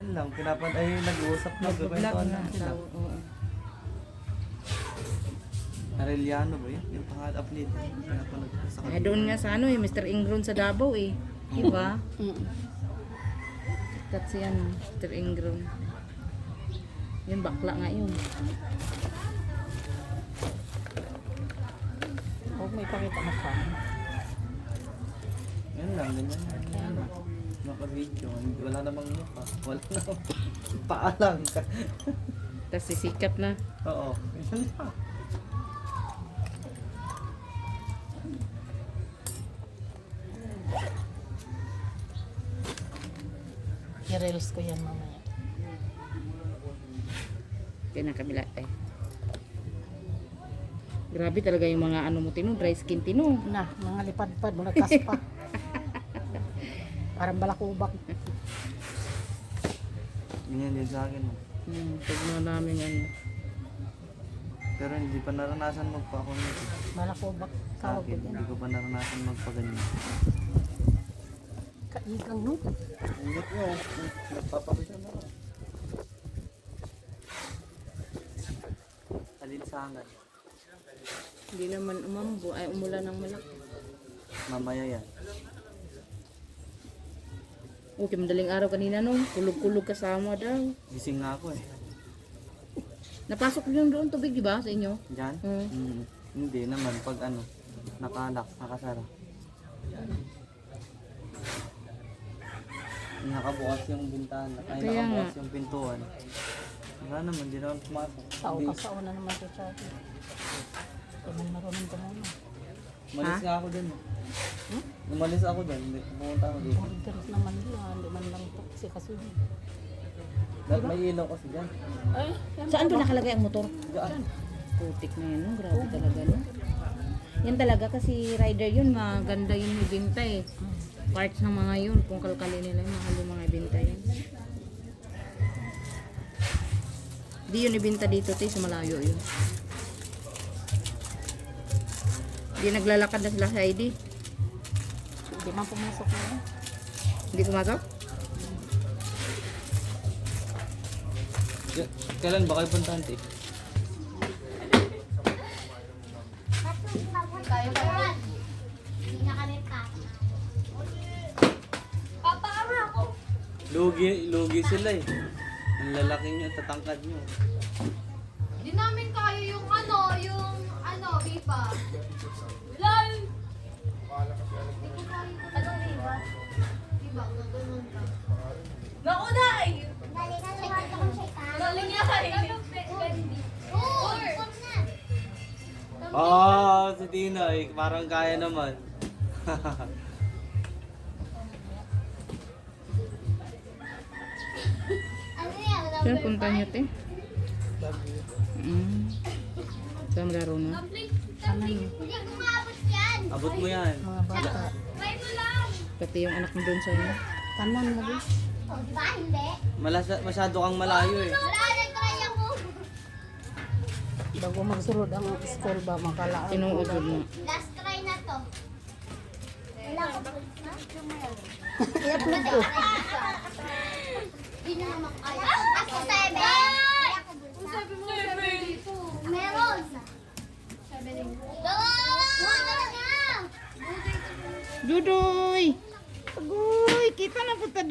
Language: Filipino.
Yan lang, ay nag-uusap na, Nag-vlog gagawin na lang sila. oo. Arellano ba yun? Yung pangal-upload. Pinapanood ko sa Ay, doon nga sa ano eh, Mr. Ingron sa Davao eh. Diba? Kat si ano, Mr. Ingron. Yun, bakla nga yun. Huwag may pakita mo pa. Yan lang, ganyan. Yan lang. Naka-video, wala namang mukha. Wala namang paalang ka. Tapos sisikat na. Oo, yan lang. I-reels ko yan mamaya. Yan ang kabila eh. Grabe talaga yung mga ano mo tino, dry skin tino. Na, mga lipad-pad, mga kaspa. Parang balakubak. Ganyan din sa akin. Pag na namin ano. Pero hindi pa naranasan magpa-comment. Balakubak. Sa Tawag ko akin, yan. hindi ko pa naranasan magpa-ganyan. Kaigang no? Ingat nyo, nagpapakita na lang. Alinsangan. Hindi naman umambo, ay umulan ng malaki. Mamaya yan. Okay, madaling araw kanina no, kulog-kulog kasama daw. Gising nga ako eh. Napasok yung doon tubig, di ba, sa inyo? Diyan? Hindi naman, pag ano, nakalak, nakasara. Nakabukas yung bintana, ay Kaya nakabukas nga. yung pintuan. Wala naman, di naman pumasok. Tao Hindi. ka sa una naman sa sabi. Kaya marunong ka muna. Umalis nga ako dun. Umalis ako dun, pumunta ako dito. Order naman yan. Di man lang to. Kasi Dahil may ilaw kasi dyan. ay, yan. Saan ba nakalagay ang motor? Diyan. Putik na yun, no? Grabe talaga no. Yan talaga kasi rider yun, maganda yun ibinta eh. Parts ng mga yun, kung kalkalin nila yung mahal yung mga ibinta yun. Di yun ibinta dito te, sa malayo yun. Di naglalakad na sila sa ID. Di man pumasok na yan. Hindi pumasok? Kailan ba kayo punta, auntie? Lugi sila eh. Ang lalaki nyo, tatangkad nyo. Di namin kaya yung Viva. Lol! Anong Viva? Viva, gagawin ka. Naku, Day! Galing niya kayo. Si Tina eh, parang kaya naman. Saan punta nyo te? Saan laro na? Abot mo yan. Mga bata. Pati yung anak mo doon sa inyo. Tanan mo din. Masyado kang malayo eh. Bago magsulod ang school ba, makalaan. Inuugod na. Last try na to. Wala ka po na? I-upload ko. Hindi nyo naman kaya. Ako 7. Kung sabi mo 7 dito. Meron. 7 din. Dudoy! Agoy! Kita na punta